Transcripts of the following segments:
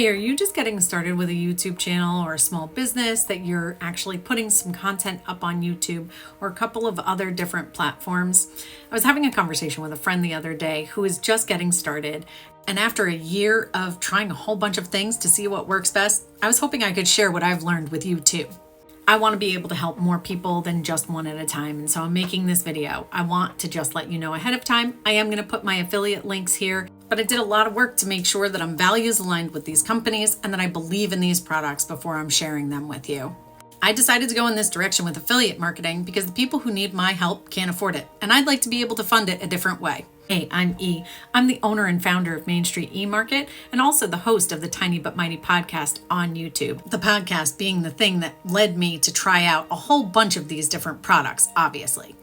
Hey, are you just getting started with a YouTube channel or a small business that you're actually putting some content up on YouTube or a couple of other different platforms? I was having a conversation with a friend the other day who is just getting started. And after a year of trying a whole bunch of things to see what works best, I was hoping I could share what I've learned with you too. I want to be able to help more people than just one at a time. And so I'm making this video. I want to just let you know ahead of time. I am going to put my affiliate links here, but I did a lot of work to make sure that I'm values aligned with these companies and that I believe in these products before I'm sharing them with you. I decided to go in this direction with affiliate marketing because the people who need my help can't afford it. And I'd like to be able to fund it a different way. Hey, I'm E. I'm the owner and founder of Main Street E-Market and also the host of the Tiny But Mighty podcast on YouTube. The podcast being the thing that led me to try out a whole bunch of these different products, obviously.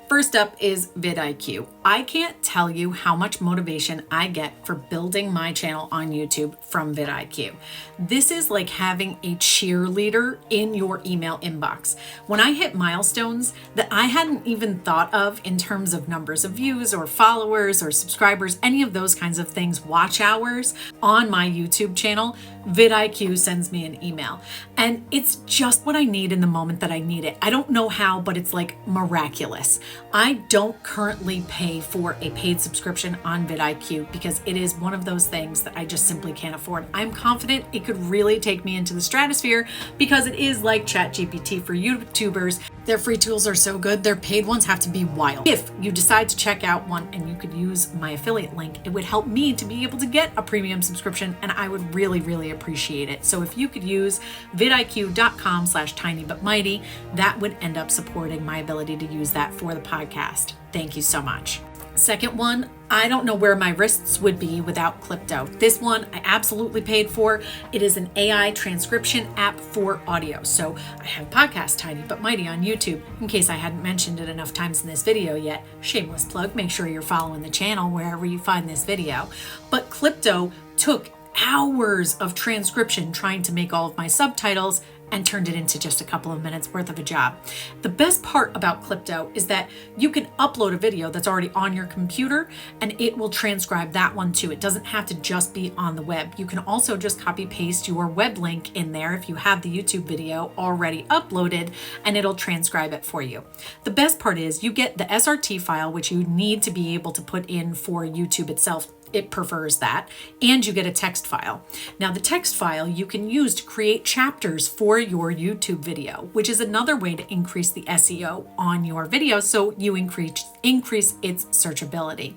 First up is vidIQ. I can't tell you how much motivation I get for building my channel on YouTube from vidIQ. This is like having a cheerleader in your email inbox. When I hit milestones that I hadn't even thought of in terms of numbers of views or followers or subscribers, any of those kinds of things, watch hours on my YouTube channel, vidIQ sends me an email. And it's just what I need in the moment that I need it. I don't know how, but it's like miraculous. I don't currently pay for a paid subscription on vidIQ because it is one of those things that I just simply can't afford. I'm confident it could really take me into the stratosphere because it is like ChatGPT for YouTubers. Their free tools are so good, their paid ones have to be wild. If you decide to check out one and you could use my affiliate link, it would help me to be able to get a premium subscription and I would really, really appreciate it. So if you could use vidiq.com/tinybutmighty, that would end up supporting my ability to use that for the podcast. Thank you so much. Second one, I don't know where my wrists would be without Clipto. This one I absolutely paid for. It is an AI transcription app for audio. So I have podcast Tiny But Mighty on YouTube. In case I hadn't mentioned it enough times in this video yet, shameless plug, make sure you're following the channel wherever you find this video. But Clipto took hours of transcription trying to make all of my subtitles and turned it into just a couple of minutes worth of a job. The best part about Clipto is that you can upload a video that's already on your computer and it will transcribe that one too. It doesn't have to just be on the web. You can also just copy paste your web link in there if you have the YouTube video already uploaded and it'll transcribe it for you. The best part is you get the SRT file, which you need to be able to put in for YouTube itself. It prefers that, and you get a text file. Now the text file you can use to create chapters for your YouTube video, which is another way to increase the SEO on your video so you increase its searchability.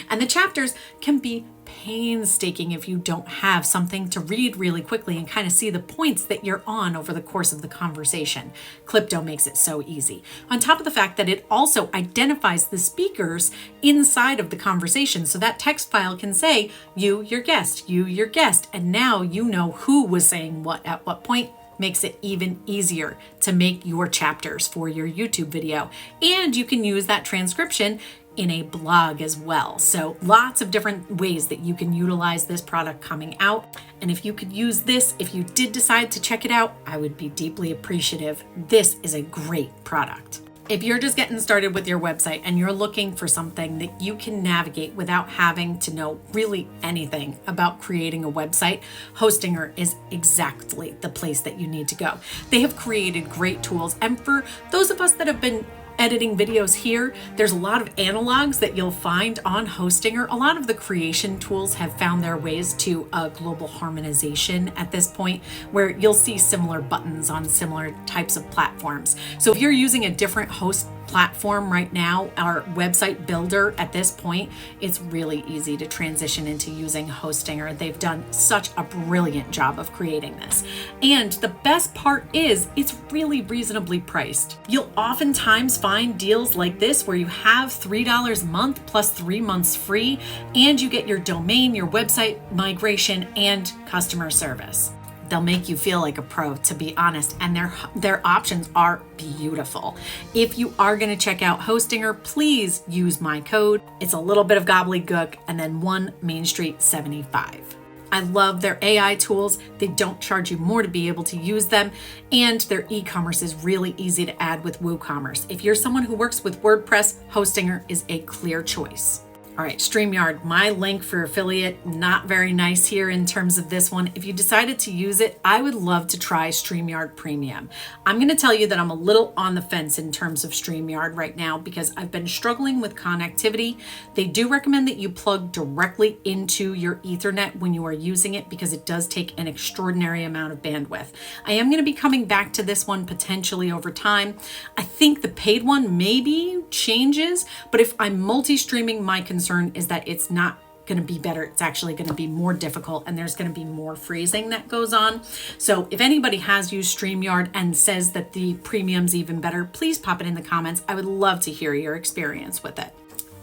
And the chapters can be painstaking if you don't have something to read really quickly and kind of see the points that you're on over the course of the conversation. Clipto makes it so easy. On top of the fact that it also identifies the speakers inside of the conversation. So that text file can say, you, your guest, and now you know who was saying what at what point. Makes it even easier to make your chapters for your YouTube video. And you can use that transcription in a blog as well. So lots of different ways that you can utilize this product coming out. And if you could use this, if you did decide to check it out, I would be deeply appreciative. This is a great product. If you're just getting started with your website and you're looking for something that you can navigate without having to know really anything about creating a website, Hostinger is exactly the place that you need to go. They have created great tools. And for those of us that have been editing videos here, there's a lot of analogs that you'll find on Hostinger. A lot of the creation tools have found their ways to a global harmonization at this point, where you'll see similar buttons on similar types of platforms. So if you're using a different host platform right now, our website builder at this point, it's really easy to transition into using Hostinger. They've done such a brilliant job of creating this. And the best part is it's really reasonably priced. You'll oftentimes find deals like this where you have $3 a month plus 3 months free, and you get your domain, your website migration, and customer service. They'll make you feel like a pro, to be honest, and their options are beautiful. If you are going to check out Hostinger, please use my code. It's a little bit of gobbledygook and then 1 Main Street 75. I love their AI tools. They don't charge you more to be able to use them, and their e-commerce is really easy to add with WooCommerce. If you're someone who works with WordPress, Hostinger is a clear choice. All right, StreamYard, my link for affiliate, not very nice here in terms of this one. If you decided to use it, I would love to try StreamYard Premium. I'm going to tell you that I'm a little on the fence in terms of StreamYard right now because I've been struggling with connectivity. They do recommend that you plug directly into your Ethernet when you are using it because it does take an extraordinary amount of bandwidth. I am going to be coming back to this one potentially over time. I think the paid one maybe changes, but if I'm multi-streaming, my concern is that it's not going to be better. It's actually going to be more difficult and there's going to be more freezing that goes on. So if anybody has used StreamYard and says that the premium's even better, please pop it in the comments. I would love to hear your experience with it.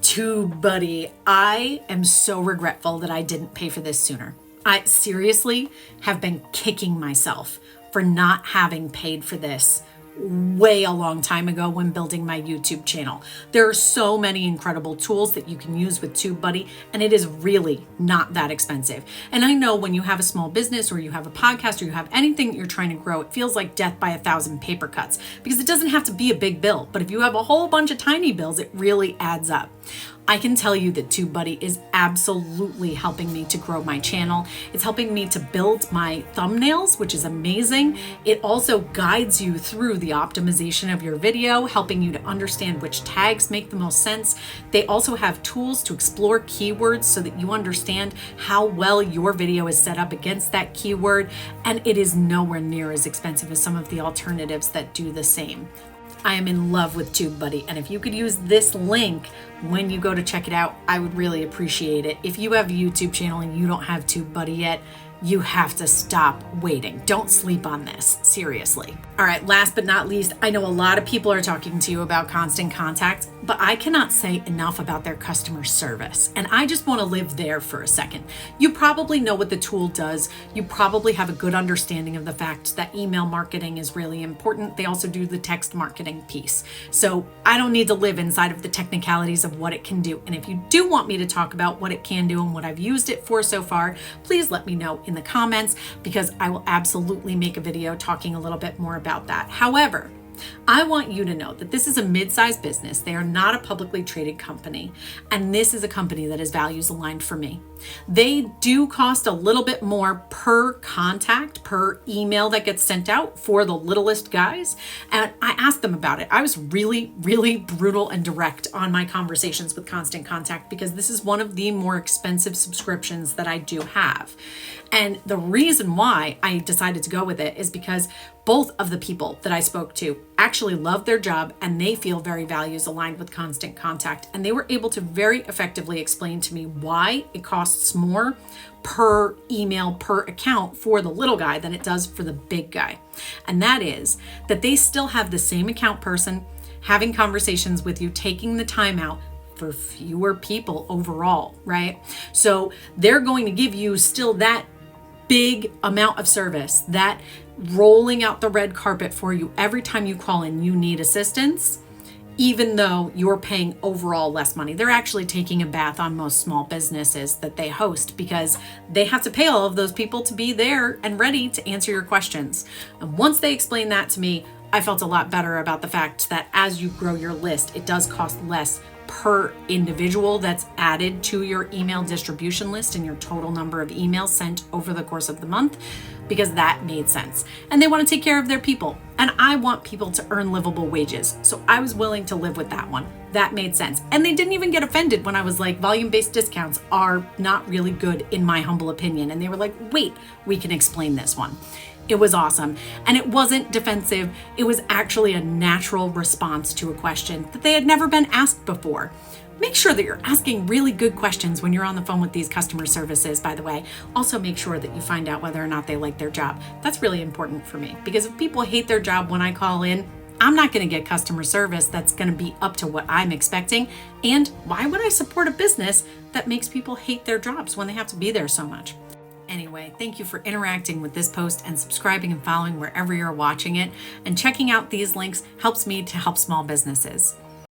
TubeBuddy, I am so regretful that I didn't pay for this sooner. I seriously have been kicking myself for not having paid for this way a long time ago when building my YouTube channel. There are so many incredible tools that you can use with TubeBuddy, and it is really not that expensive. And I know when you have a small business or you have a podcast or you have anything that you're trying to grow, it feels like death by 1,000 paper cuts because it doesn't have to be a big bill. But if you have a whole bunch of tiny bills, it really adds up. I can tell you that TubeBuddy is absolutely helping me to grow my channel. It's helping me to build my thumbnails, which is amazing. It also guides you through the optimization of your video, helping you to understand which tags make the most sense. They also have tools to explore keywords so that you understand how well your video is set up against that keyword. And it is nowhere near as expensive as some of the alternatives that do the same. I am in love with TubeBuddy, and if you could use this link when you go to check it out, I would really appreciate it. If you have a YouTube channel and you don't have TubeBuddy yet, you have to stop waiting. Don't sleep on this, seriously. All right, last but not least, I know a lot of people are talking to you about Constant Contact, but I cannot say enough about their customer service. And I just want to live there for a second. You probably know what the tool does. You probably have a good understanding of the fact that email marketing is really important. They also do the text marketing piece. So I don't need to live inside of the technicalities of what it can do. And if you do want me to talk about what it can do and what I've used it for so far, please let me know in the comments because I will absolutely make a video talking a little bit more about that. However, I want you to know that this is a mid-sized business. They are not a publicly traded company, and this is a company that is values aligned for me. They do cost a little bit more per contact, per email that gets sent out for the littlest guys, and I asked them about it. I was really, really brutal and direct on my conversations with Constant Contact because this is one of the more expensive subscriptions that I do have. And the reason why I decided to go with it is because both of the people that I spoke to actually love their job and they feel very values aligned with Constant Contact. And they were able to very effectively explain to me why it costs more per email, per account for the little guy than it does for the big guy. And that is that they still have the same account person having conversations with you, taking the time out for fewer people overall, right? So they're going to give you still that big amount of service, that rolling out the red carpet for you every time you call in you need assistance, even though you're paying overall less money. They're actually taking a bath on most small businesses that they host because they have to pay all of those people to be there and ready to answer your questions. And once they explained that to me, I felt a lot better about the fact that as you grow your list, it does cost less per individual that's added to your email distribution list and your total number of emails sent over the course of the month, because that made sense. And they want to take care of their people. And I want people to earn livable wages. So I was willing to live with that one. That made sense. And they didn't even get offended when I was like, volume-based discounts are not really good in my humble opinion. And they were like, wait, we can explain this one. It was awesome. And it wasn't defensive. It was actually a natural response to a question that they had never been asked before. Make sure that you're asking really good questions when you're on the phone with these customer services, by the way. Also make sure that you find out whether or not they like their job. That's really important for me because if people hate their job when I call in, I'm not going to get customer service that's going to be up to what I'm expecting. And why would I support a business that makes people hate their jobs when they have to be there so much? Anyway, thank you for interacting with this post and subscribing and following wherever you're watching it. And checking out these links helps me to help small businesses.